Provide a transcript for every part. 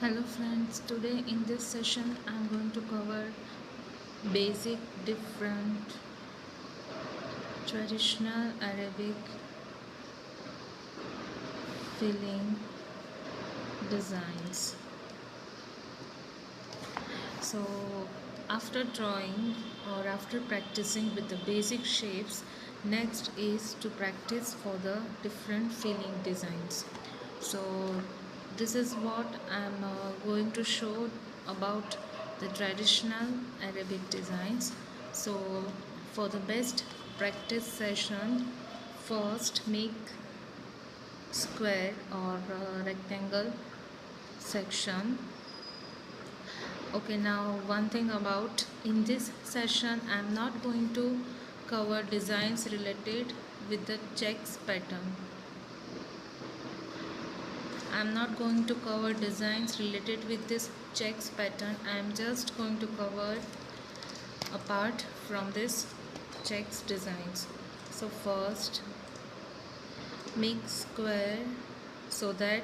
Hello friends, today in this session I am going to cover basic different traditional Arabic filling designs. So after drawing or after practicing with the basic shapes, next is to practice for the different filling designs. So this is what I am going to show about the traditional Arabic designs. So for the best practice session, first make square or rectangle section. Okay, now one thing about in this session I'm not going to cover designs related with the checks pattern. I'm not going to cover designs related with this checks pattern. I'm just going to cover apart from this checks designs. So first make square so that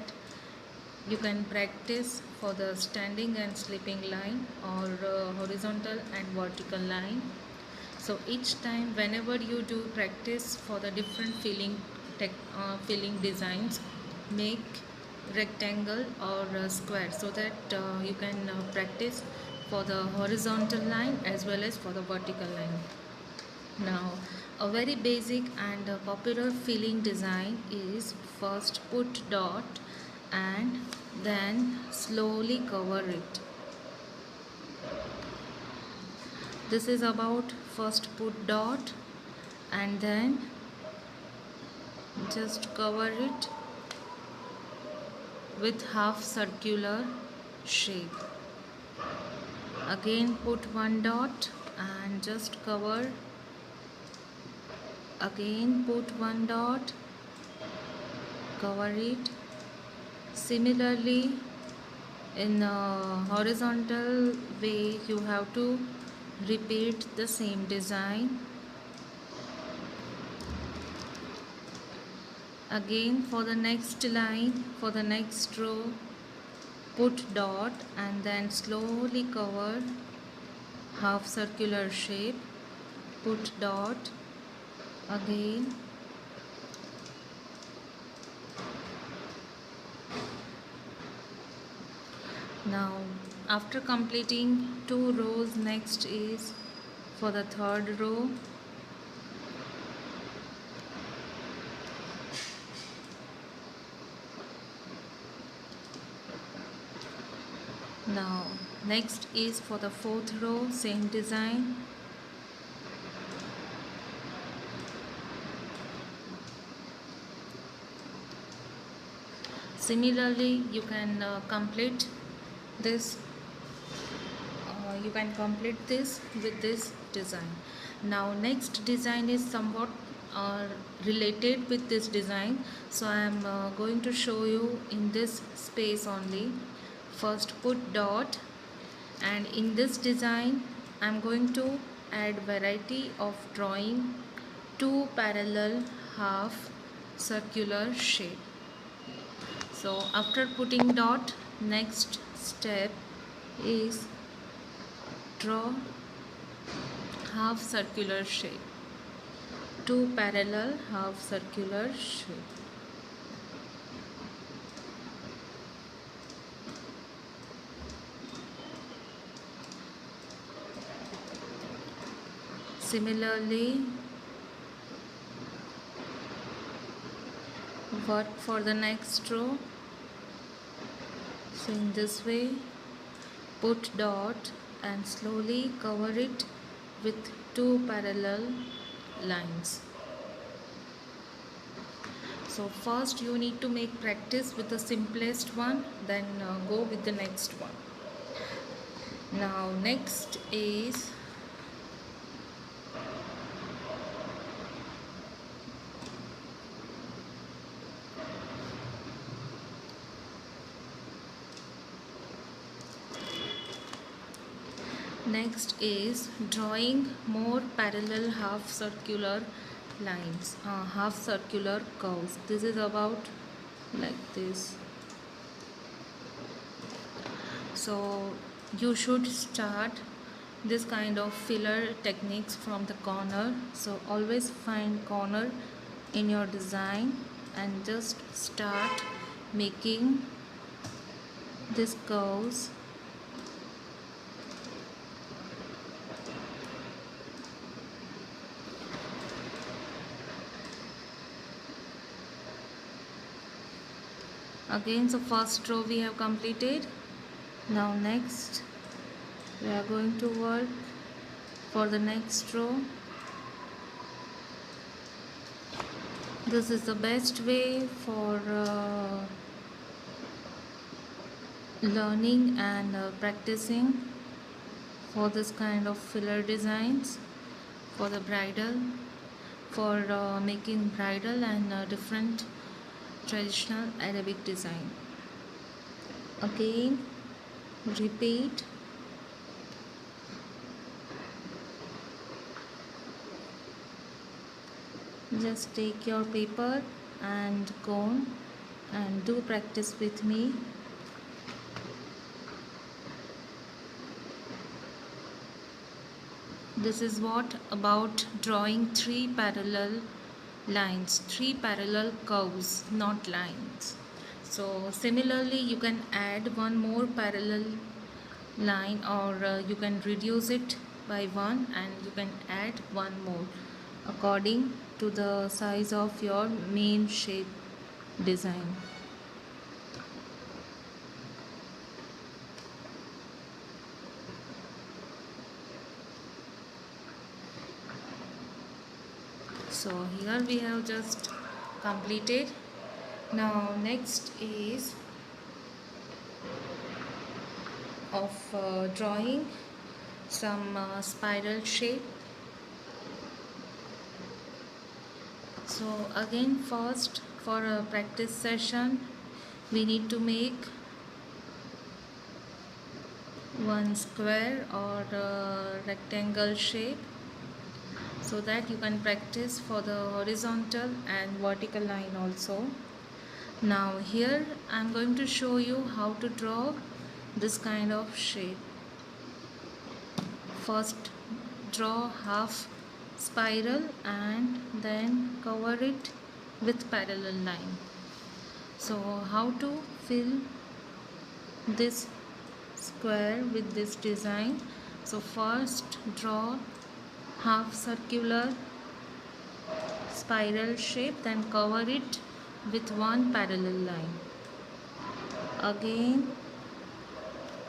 you can practice for the standing and sleeping line or horizontal and vertical line. So each time whenever you do practice for the different filling designs, make rectangle or square so that you can practice for the horizontal line as well as for the vertical line. Now, a very basic and popular filling design is first put dot and then slowly cover it. This is about first put dot and then just cover it with half circular shape. Again put one dot and just cover. Again put one dot, cover it. Similarly, in a horizontal way you have to repeat the same design. Again for the next line, for the next row, put dot and then slowly cover half circular shape, put dot again. Now after completing two rows, next is for the third row. Now next is for the fourth row, same design. Similarly you can complete this with this design. Now next design is somewhat related with this design, so I am going to show you in this space only. First put dot and in this design I am going to add variety of drawing two parallel half circular shape. So after putting dot, next step is draw half circular shape, two parallel half circular shape. Similarly, work for the next row. So in this way, put dot and slowly cover it with two parallel lines. So first you need to make practice with the simplest one, then go with the next one. Now next is drawing more parallel half circular lines, half circular curves. This is about like this. So you should start this kind of filler techniques from the corner. So always find corner in your design and just start making these curves. Again, so first row we have completed. Now next we are going to work for the next row. This is the best way for learning and practicing for this kind of filler designs for the bridal, for making bridal and different traditional Arabic design. Again, repeat. Just take your paper and cone and do practice with me. This is what about drawing three parallel lines, three parallel curves, not lines. So similarly you can add one more parallel line, or you can reduce it by one and you can add one more according to the size of your main shape design. So here we have just completed. Now next is of drawing some spiral shape. So again, first for a practice session we need to make one square or rectangle shape, so that you can practice for the horizontal and vertical line also. Now here I am going to show you how to draw this kind of shape. First draw half spiral and then cover it with parallel line. So how to fill this square with this design? So first draw half circular spiral shape, then cover it with one parallel line. Again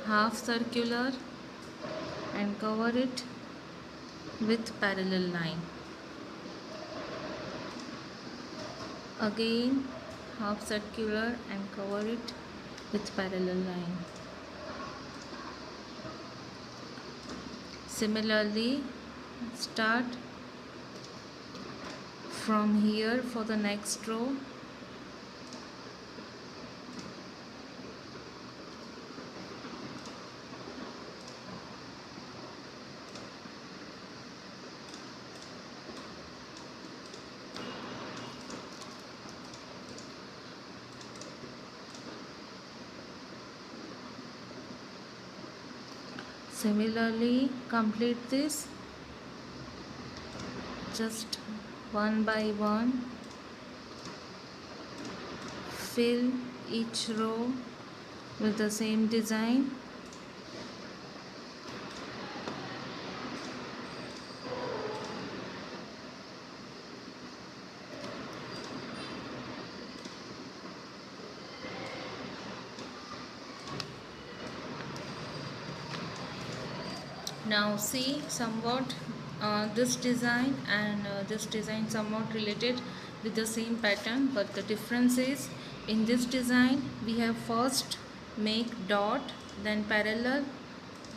half circular and cover it with parallel line. Again half circular and cover it with parallel line. Similarly, start from here for the next row. Similarly, complete this just one by one. Fill each row with the same design. Now see somewhat this design and this design somewhat related with the same pattern, but the difference is in this design we have first make dot, then parallel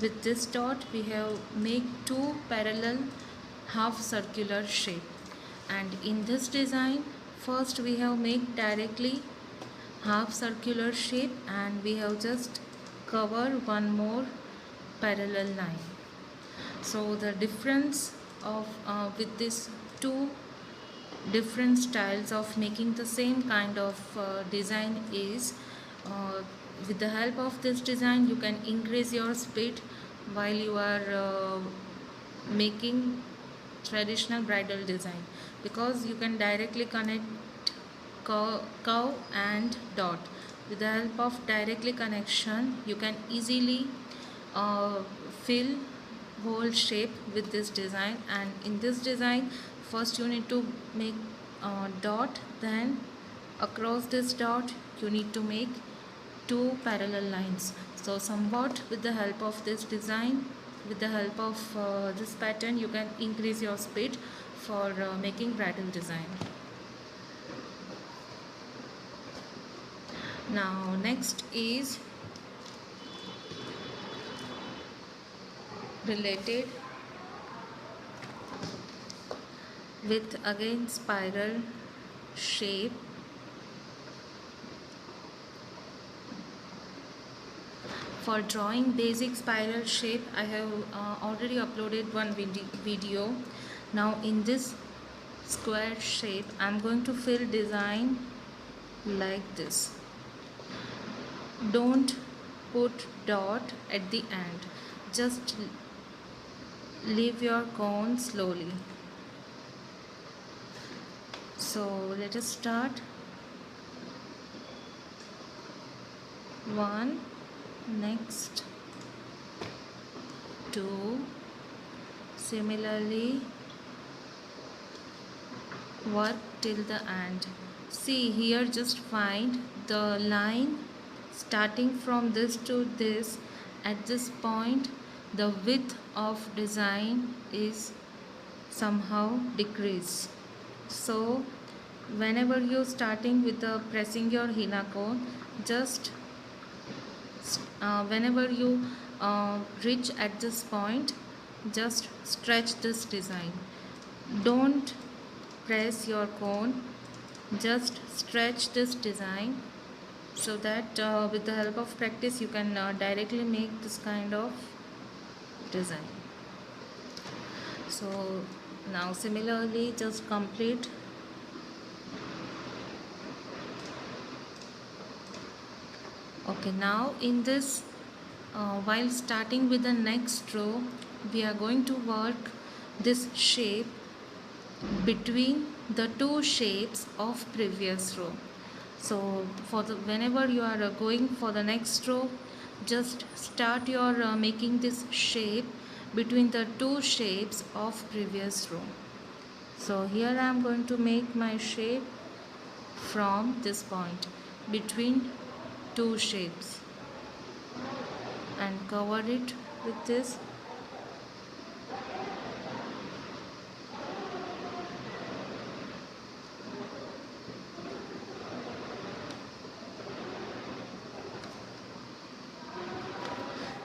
with this dot we have make two parallel half circular shape, and in this design first we have make directly half circular shape and we have just cover one more parallel line. So the difference of with these two different styles of making the same kind of design is with the help of this design you can increase your speed while you are making traditional bridal design, because you can directly connect curve and dot. With the help of directly connection you can easily uh, fill whole shape with this design. And in this design first you need to make dot, then across this dot you need to make two parallel lines. So somewhat with the help of this design, with the help of this pattern, you can increase your speed for making bridal design. Now next is related with again spiral shape. For drawing basic spiral shape I have already uploaded one video. Now in this square shape I am going to fill design like this. Don't put dot at the end, just leave your cone slowly. So let us start. 1, next 2, similarly work till the end. See here, just find the line starting from this to this. At this point the width of design is somehow decreased. So whenever you starting with the pressing your henna cone, just whenever you reach at this point, just stretch this design. Don't press your cone, just stretch this design, so that with the help of practice you can directly make this kind of design. So now similarly just complete. Okay, now in this while starting with the next row we are going to work this shape between the two shapes of previous row. So for the whenever you are going for the next row, just start your making this shape between the two shapes of previous row. So here I am going to make my shape from this point between two shapes and cover it with this.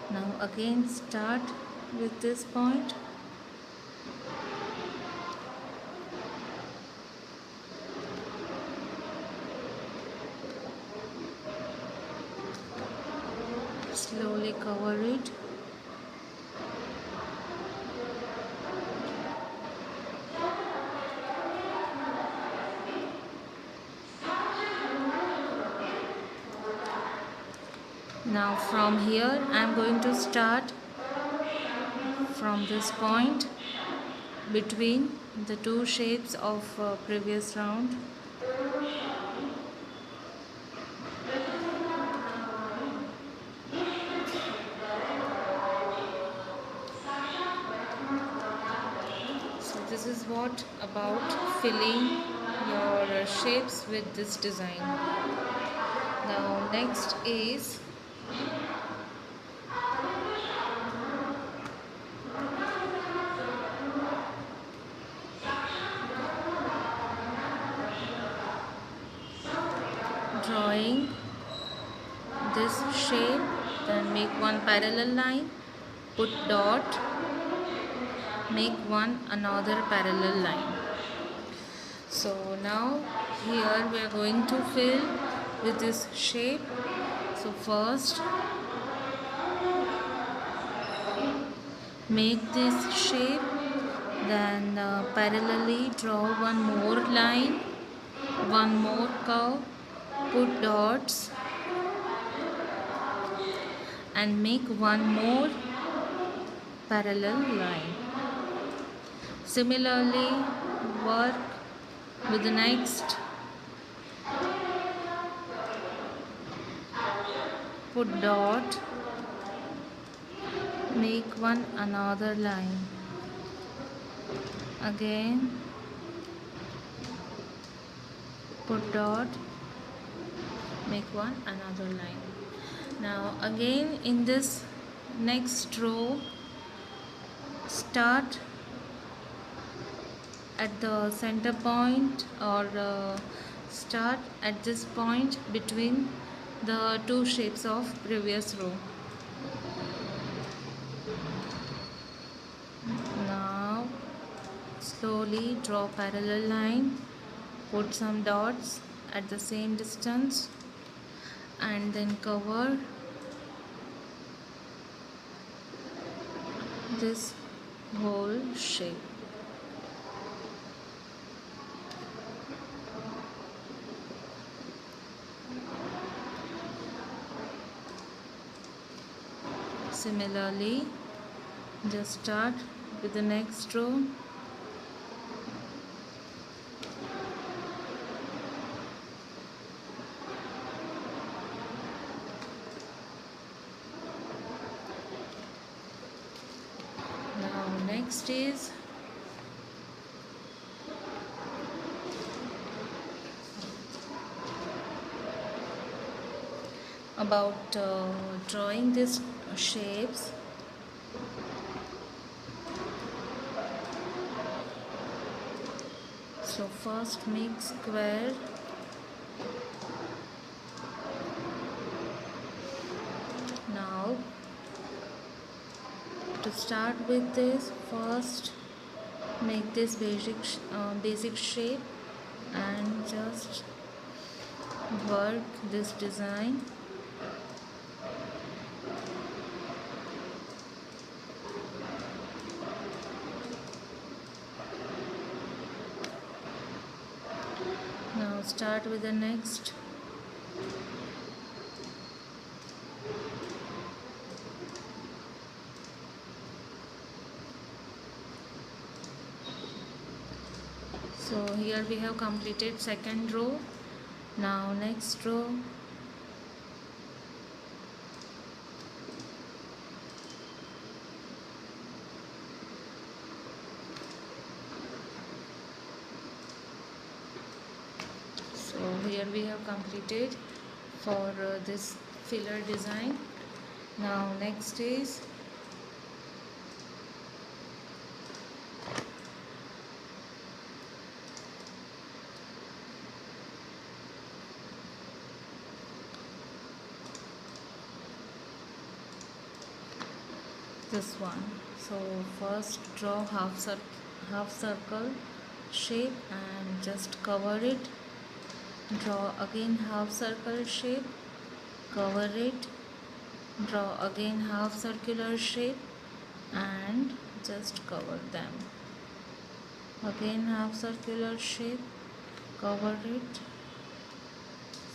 Now again start with this point. Slowly cover it. Now from here I am going to start from this point between the two shapes of previous round. So this is what about filling your shapes with this design. Now next is drawing this shape, then make one parallel line, put dot, make one another parallel line. So now here we are going to fill with this shape. So first make this shape, then parallelly draw one more line, one more curve, put dots, and make one more parallel line. Similarly, work with the next. Put dot, make one another line. Again, put dot, make one another line. Now again in this next row, start at the center point, or start at this point between the two shapes of previous row. Now slowly draw parallel line, put some dots at the same distance, and then cover this whole shape. Similarly, just start with the next row. Now next is about drawing these shapes. So first make square, now to start with this, first make this basic shape and just work this design. Now start with the next. So here we have completed second row. Now next row. So here we have completed for this filler design. Now next is this one. So first draw half circle shape and just cover it. Draw again half circle shape, cover it. Draw again half circular shape and just cover them. Again half circular shape, cover it.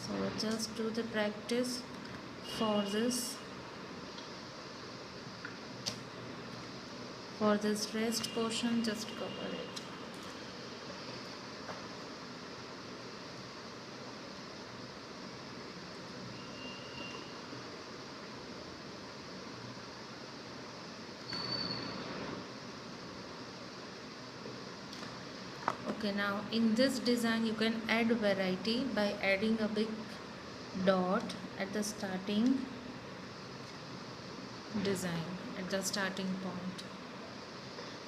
So just do the practice for this. For this rest portion, just cover it. Okay, now in this design you can add variety by adding a big dot at the starting design, at the starting point.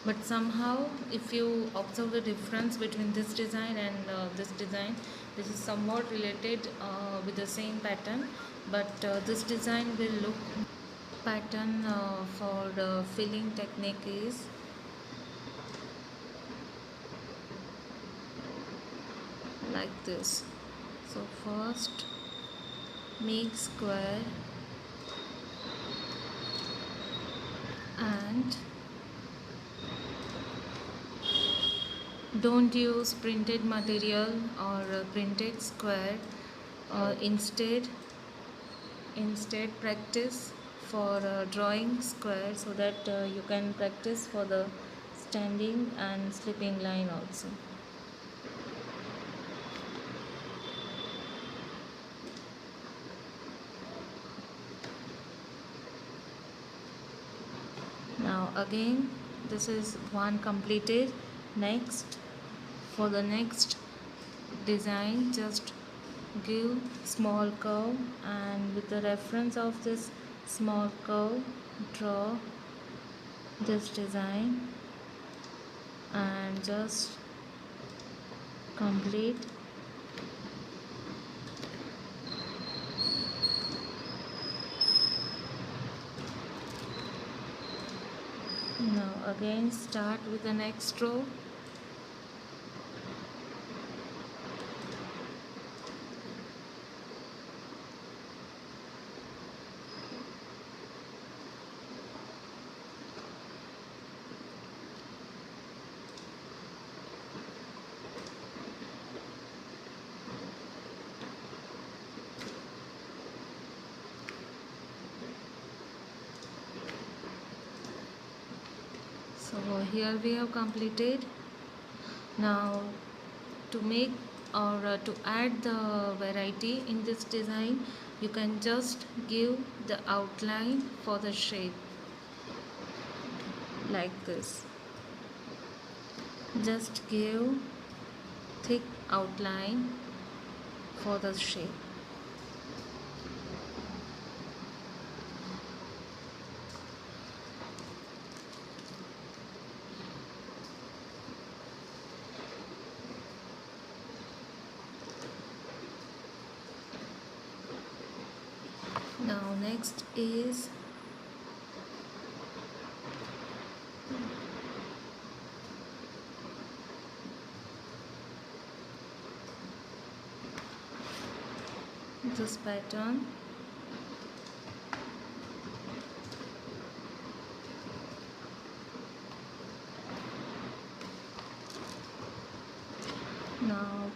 But somehow if you observe the difference between this design and this design, this is somewhat related with the same pattern, but this design will look pattern for the filling technique is like this. So first make square and don't use printed material or printed square. Instead practice for drawing square, so that you can practice for the standing and sleeping line also. Now again, this is one completed. Next, for the next design, just give small curve, and with the reference of this small curve, draw this design and just complete. Now again, start with the next row. So here we have completed. Now to make or to add the variety in this design, you can just give the outline for the shape like this. Just give thick outline for the shape. Now next is this pattern. Now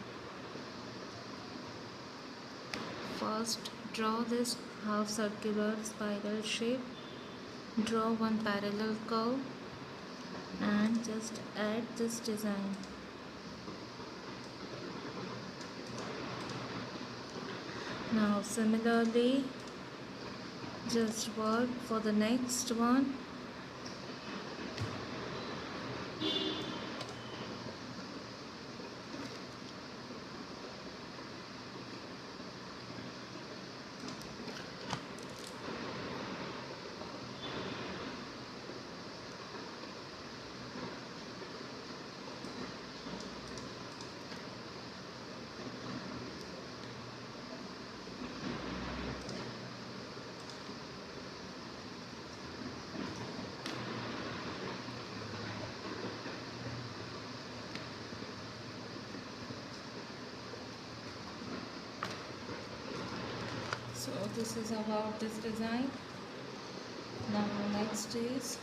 first draw this half circular spiral shape, draw one parallel curve and just add this design. Now similarly, just work for the next one. So this is about this design. Now next is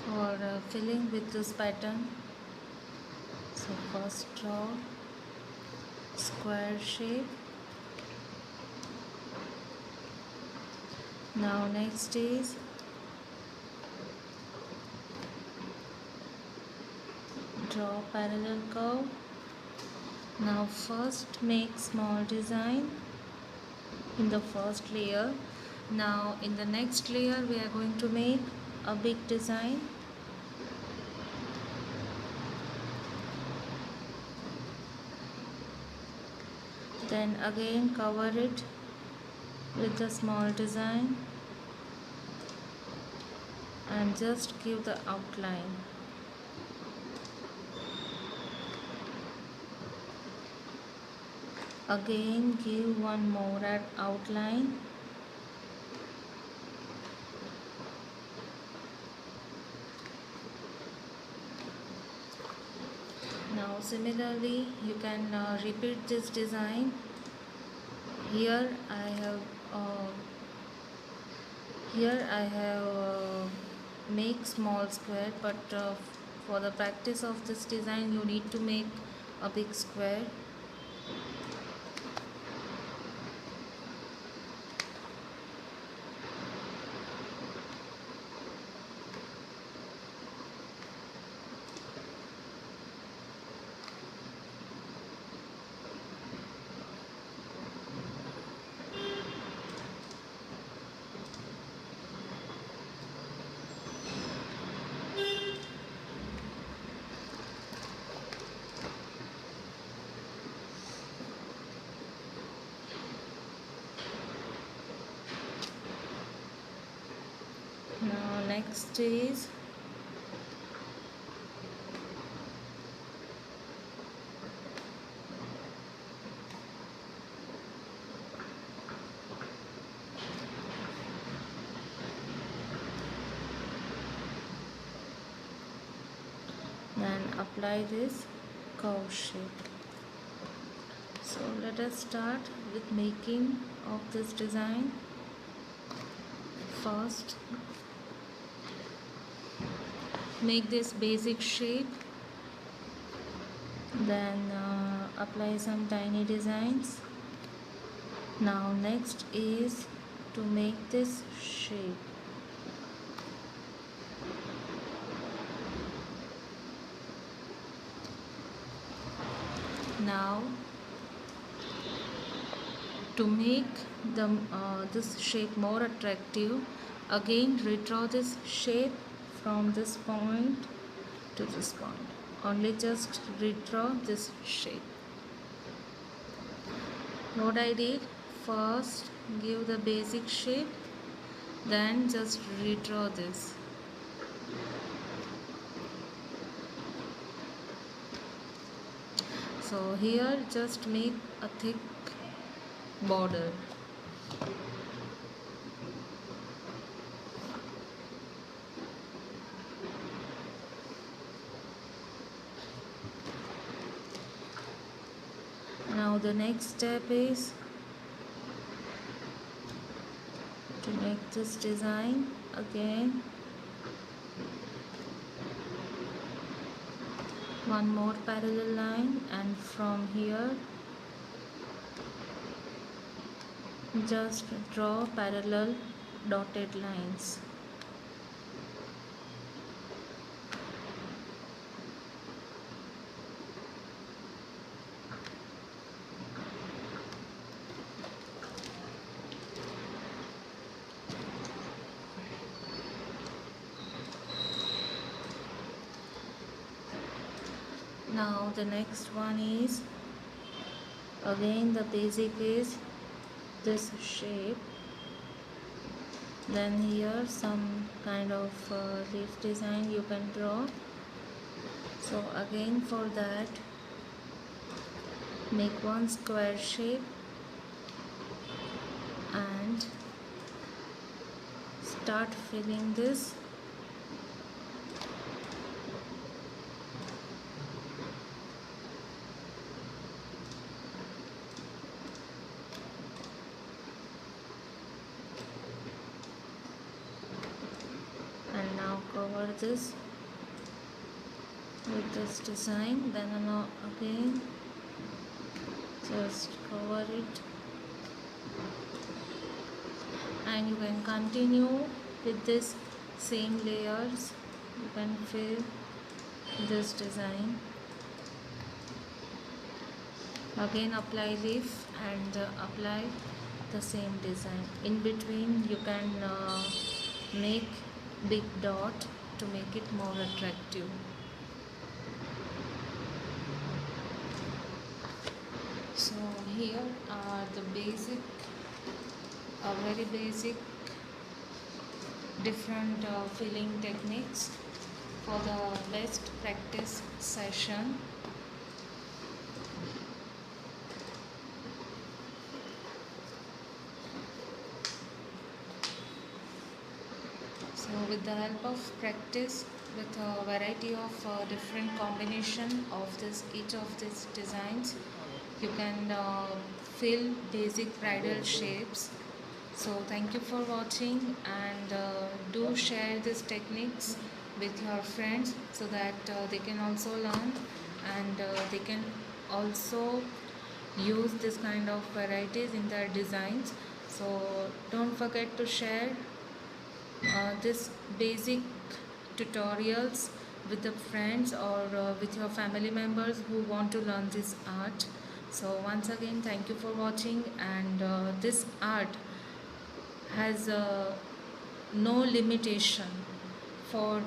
for filling with this pattern. So first draw square shape. Now next is draw parallel curve. Now first make small design in the first layer. Now in the next layer we are going to make a big design. Then again cover it with the small design and just give the outline. Again give one more outline. Now similarly you can repeat this design. Here I have Here I have make small square, but for the practice of this design you need to make a big square. Now next is then apply this curve shape. So let us start with making of this design. First, make this basic shape, then apply some tiny designs. Now next is to make this shape. Now to make the this shape more attractive, again redraw this shape from this point to this point. Only just redraw this shape. What I did, first give the basic shape, then just redraw this. So here just make a thick border. Now the next step is to make this design again. One more parallel line, and from here just draw parallel dotted lines. Now the next one is, again the basic is this shape, then here some kind of leaf design you can draw. So again for that, make one square shape and start filling this. And now cover this with this design, then again just cover it, and you can continue with this same layers. You can fill this design, again apply leaf and apply the same design. In between you can make big dot to make it more attractive. So here are the basic, very basic different filling techniques for the best practice session. So with the help of practice, with a variety of different combination of each of these designs, you can fill basic bridal shapes So thank you for watching, and do share these techniques with your friends so that they can also learn, and they can also use this kind of varieties in their designs. So don't forget to share this basic tutorials with the friends or with your family members who want to learn this art. So once again, thank you for watching, and this art has no limitation for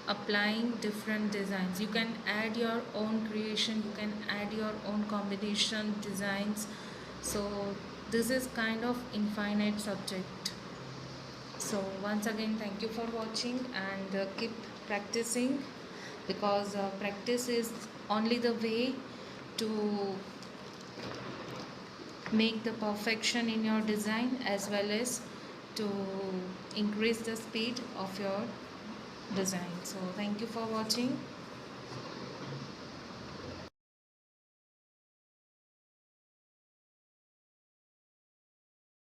applying different designs. You can add your own creation, you can add your own combination designs. So this is kind of infinite subject. So once again, thank you for watching, and keep practicing, because practice is only the way to make the perfection in your design, as well as to increase the speed of your design. So thank you for watching.